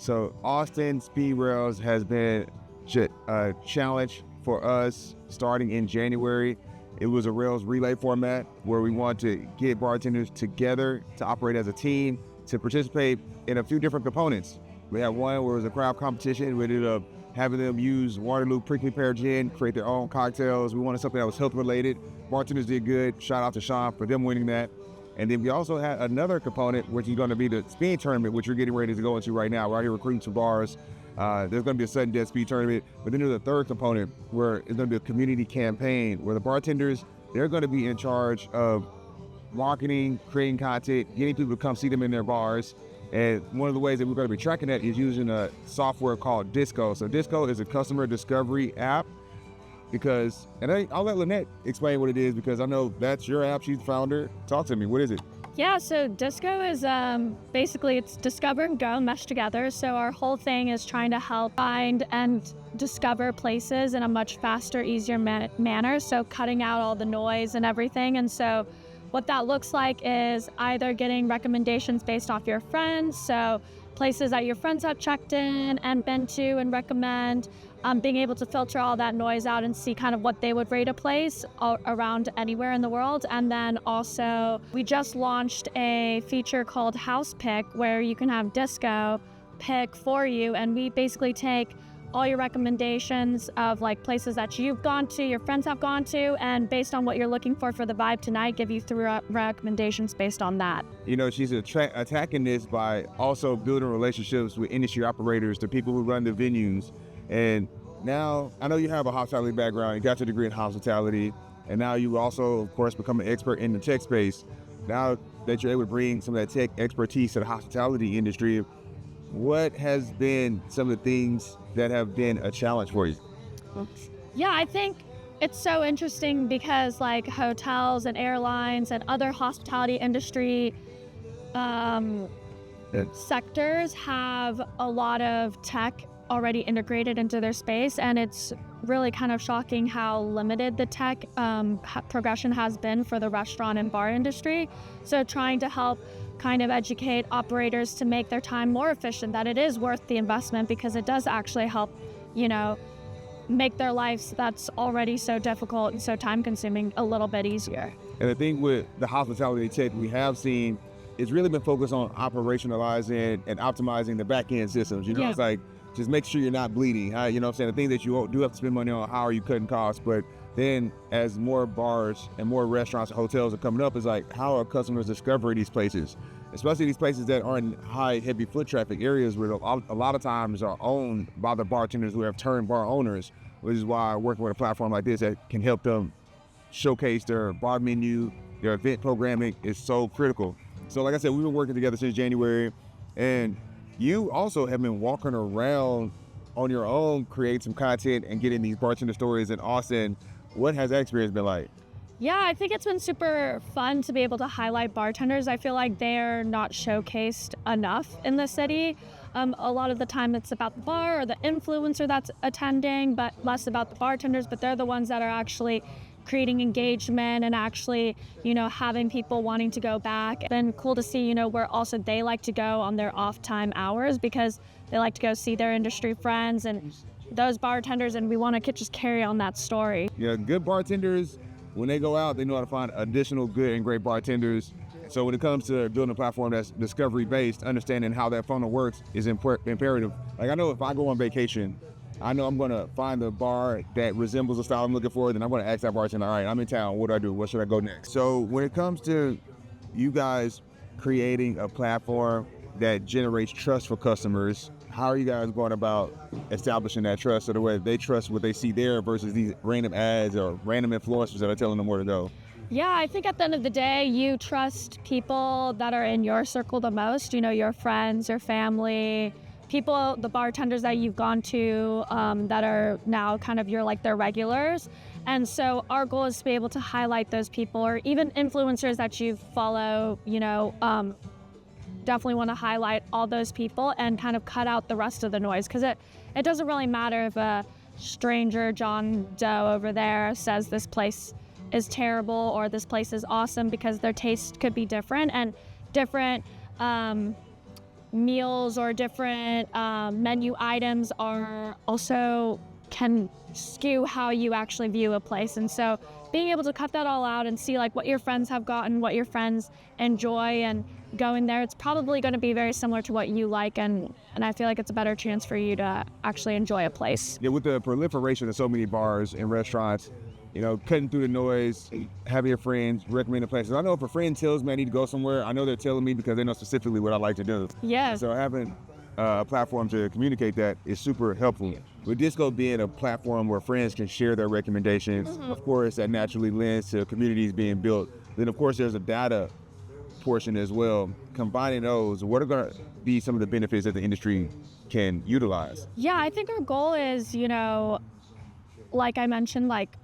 So Austin SpeedRailz has been a challenge for us starting in January. It was a Rails relay format where we wanted to get bartenders together to operate as a team, to participate in a few different components. We had one where it was a crowd competition. We ended up having them use Waterloo Prickly Pear Gin, create their own cocktails. We wanted something that was health related. Bartenders did good. Shout out to Sean for them winning that. And then we also had another component, which is going to be the speed tournament, which we're getting ready to go into right now. We're out here recruiting some bars. There's going to be a sudden death speed tournament, but then there's a third component where it's going to be a community campaign where the bartenders, they're going to be in charge of marketing, creating content, getting people to come see them in their bars. And one of the ways that we're going to be tracking that is using a software called DISGO. So DISGO is a customer discovery app because, and I'll let Lynette explain what it is because I know that's your app. She's the founder. Talk to me. What is it? Yeah, so DISGO is basically it's discover and go meshed together. So our whole thing is trying to help find and discover places in a much faster, easier manner. So cutting out all the noise and everything. And so what that looks like is either getting recommendations based off your friends. So places that your friends have checked in and been to and recommend, being able to filter all that noise out and see kind of what they would rate a place around anywhere in the world. And then also we just launched a feature called House Pick where you can have DISGO pick for you. And we basically take all your recommendations of like places that you've gone to, your friends have gone to, and based on what you're looking for the vibe tonight, give you 3 recommendations based on that. You know, she's attacking this by also building relationships with industry operators, the people who run the venues. And now, I know you have a hospitality background, you got your degree in hospitality, and now you also, of course, become an expert in the tech space. Now that you're able to bring some of that tech expertise to the hospitality industry, what has been some of the things that have been a challenge for you? Yeah, I think it's so interesting because like hotels and airlines and other hospitality industry sectors have a lot of tech already integrated into their space, and it's really kind of shocking how limited the tech progression has been for the restaurant and bar industry. So trying to help kind of educate operators to make their time more efficient, that it is worth the investment because it does actually help, you know, make their lives that's already so difficult and so time consuming a little bit easier. And the thing with the hospitality tech we have seen, it's really been focused on operationalizing and optimizing the back-end systems. You know, It's like, just make sure you're not bleeding. You know what I'm saying? The thing that you do have to spend money on, how are you cutting costs? But then as more bars and more restaurants and hotels are coming up, it's like, how are customers discovering these places? Especially these places that are in high, heavy foot traffic areas where a lot of times are owned by the bartenders who have turned bar owners, which is why working with a platform like this that can help them showcase their bar menu, their event programming is so critical. So like I said, we've been working together since January, and you also have been walking around on your own, creating some content and getting these bartender stories in Austin. What has that experience been like? Yeah, I think it's been super fun to be able to highlight bartenders. I feel like they're not showcased enough in the city. A lot of the time it's about the bar or the influencer that's attending, but less about the bartenders, but they're the ones that are actually creating engagement and actually, you know, having people wanting to go back. It's been cool to see, you know, where also they like to go on their off time hours because they like to go see their industry friends and those bartenders, and we want to just carry on that story. Yeah, good bartenders, when they go out, they know how to find additional good and great bartenders. So when it comes to building a platform that's discovery-based, understanding how that funnel works is imperative. Like I know if I go on vacation, I know I'm gonna find a bar that resembles the style I'm looking for, then I'm gonna ask that bartender, all right, I'm in town, what do I do? What should I go next? So when it comes to you guys creating a platform that generates trust for customers, how are you guys going about establishing that trust so the way they trust what they see there versus these random ads or random influencers that are telling them where to go? Yeah, I think at the end of the day, you trust people that are in your circle the most, you know, your friends, your family, people, the bartenders that you've gone to that are now kind of their regulars. And so our goal is to be able to highlight those people or even influencers that you follow, you know, definitely want to highlight all those people and kind of cut out the rest of the noise because it doesn't really matter if a stranger John Doe over there says this place is terrible or this place is awesome because their taste could be different and different meals or different menu items are also can skew how you actually view a place. And so being able to cut that all out and see like what your friends have gotten, what your friends enjoy, and going there, it's probably going to be very similar to what you like, and I feel like it's a better chance for you to actually enjoy a place. Yeah, with the proliferation of so many bars and restaurants, you know, cutting through the noise, having your friends recommend places. I know if a friend tells me I need to go somewhere, I know they're telling me because they know specifically what I like to do. Yeah. So having a platform to communicate that is super helpful. With DISGO being a platform where friends can share their recommendations, of course, that naturally lends to communities being built. Then, of course, there's a data portion as well. Combining those, what are going to be some of the benefits that the industry can utilize? Yeah, I think our goal is, you know, like I mentioned, like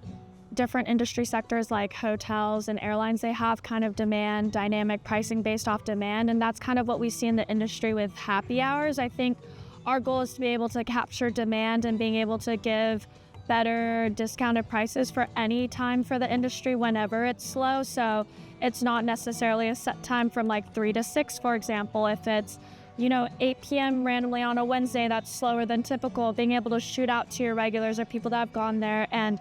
different industry sectors like hotels and airlines, they have kind of demand dynamic pricing based off demand, and that's kind of what we see in the industry with happy hours. I think our goal is to be able to capture demand and being able to give better discounted prices for any time for the industry whenever it's slow. So it's not necessarily a set time from like 3 to 6, for example. If it's, you know, 8 p.m. randomly on a Wednesday, that's slower than typical. Being able to shoot out to your regulars or people that have gone there and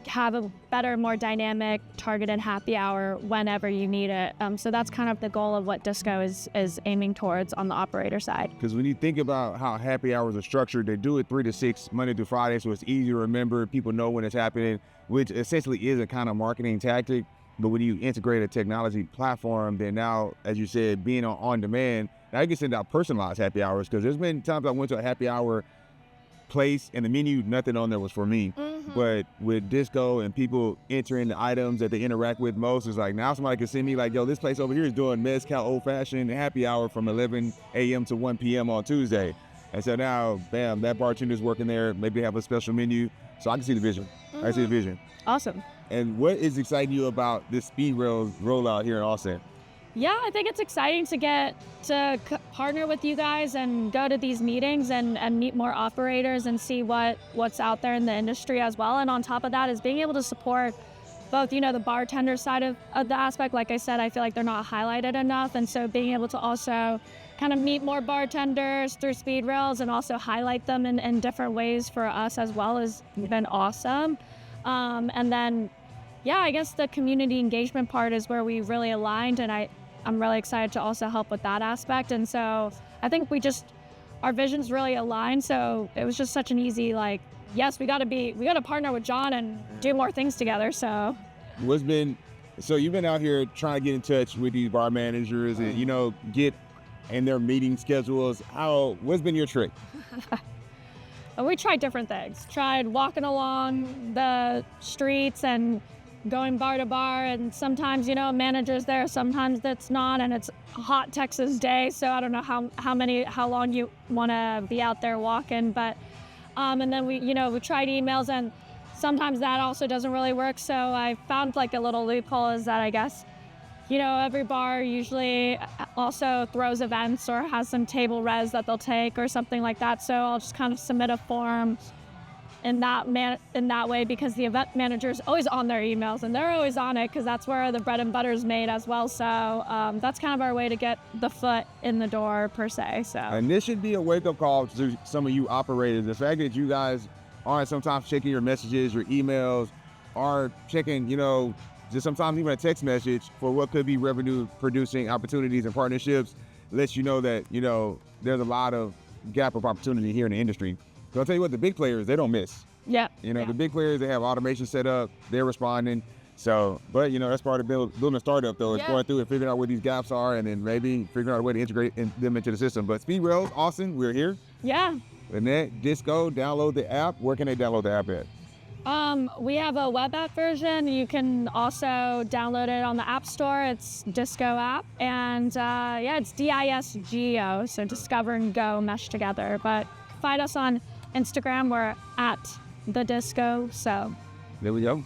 have a better, more dynamic, targeted happy hour whenever you need it. So that's kind of the goal of what DISGO is aiming towards on the operator side. Because when you think about how happy hours are structured, they do it 3 to 6, Monday through Friday, so it's easy to remember. People know when it's happening, which essentially is a kind of marketing tactic. But when you integrate a technology platform, then now, as you said, being on demand, now you can send out personalized happy hours. Because there's been times I went to a happy hour place and the menu, nothing on there was for me. But with DISGO and people entering the items that they interact with most, it's like now somebody can send me like, yo, this place over here is doing mezcal old-fashioned happy hour from 11 a.m. to 1 p.m. on Tuesday. And so now, bam, that bartender's working there. Maybe they have a special menu. So I can see the vision. I can see the vision. Awesome. And what is exciting you about this SpeedRailz rollout here in Austin? Yeah, I think it's exciting to get to partner with you guys and go to these meetings and meet more operators and see what's out there in the industry as well. And on top of that is being able to support both, you know, the bartender side of the aspect. Like I said, I feel like they're not highlighted enough. And so being able to also kind of meet more bartenders through SpeedRailz and also highlight them in different ways for us as well has been awesome. And then, yeah, I guess the community engagement part is where we really aligned, and I'm really excited to also help with that aspect. And so I think our visions really aligned. So it was just such an easy, like, yes, we got to partner with John and do more things together. So so you've been out here trying to get in touch with these bar managers and, you know, get in their meeting schedules. What's been your trick? We tried different things. Tried walking along the streets and going bar to bar, and sometimes, you know, manager's there, sometimes that's not, and it's a hot Texas day, so I don't know how long you want to be out there walking, but and then we tried emails, and sometimes that also doesn't really work. So I found like a little loophole is that I guess, you know, every bar usually also throws events or has some table res that they'll take or something like that. So I'll just kind of submit a form in that way, because the event manager is always on their emails and they're always on it because that's where the bread and butter is made as well. So that's kind of our way to get the foot in the door per se. So, and this should be a wake-up call to some of you operators. The fact that you guys aren't sometimes checking your messages, your emails, are checking, you know, just sometimes even a text message for what could be revenue producing opportunities and partnerships lets you know that, you know, there's a lot of gap of opportunity here in the industry. So I'll tell you what, the big players, they don't miss. Yeah. You know, the big players, they have automation set up, they're responding. So, but, you know, that's part of building a startup, though, is going through and figuring out where these gaps are and then maybe figuring out a way to integrate them into the system. But SpeedRailz Austin, we're here. Yeah. Lynette, DISGO, download the app. Where can they download the app at? We have a web app version. You can also download it on the App Store. It's DISGO app. And it's DISGO, so Discover and Go meshed together. But find us on Instagram. We're at the DISGO. So there we go.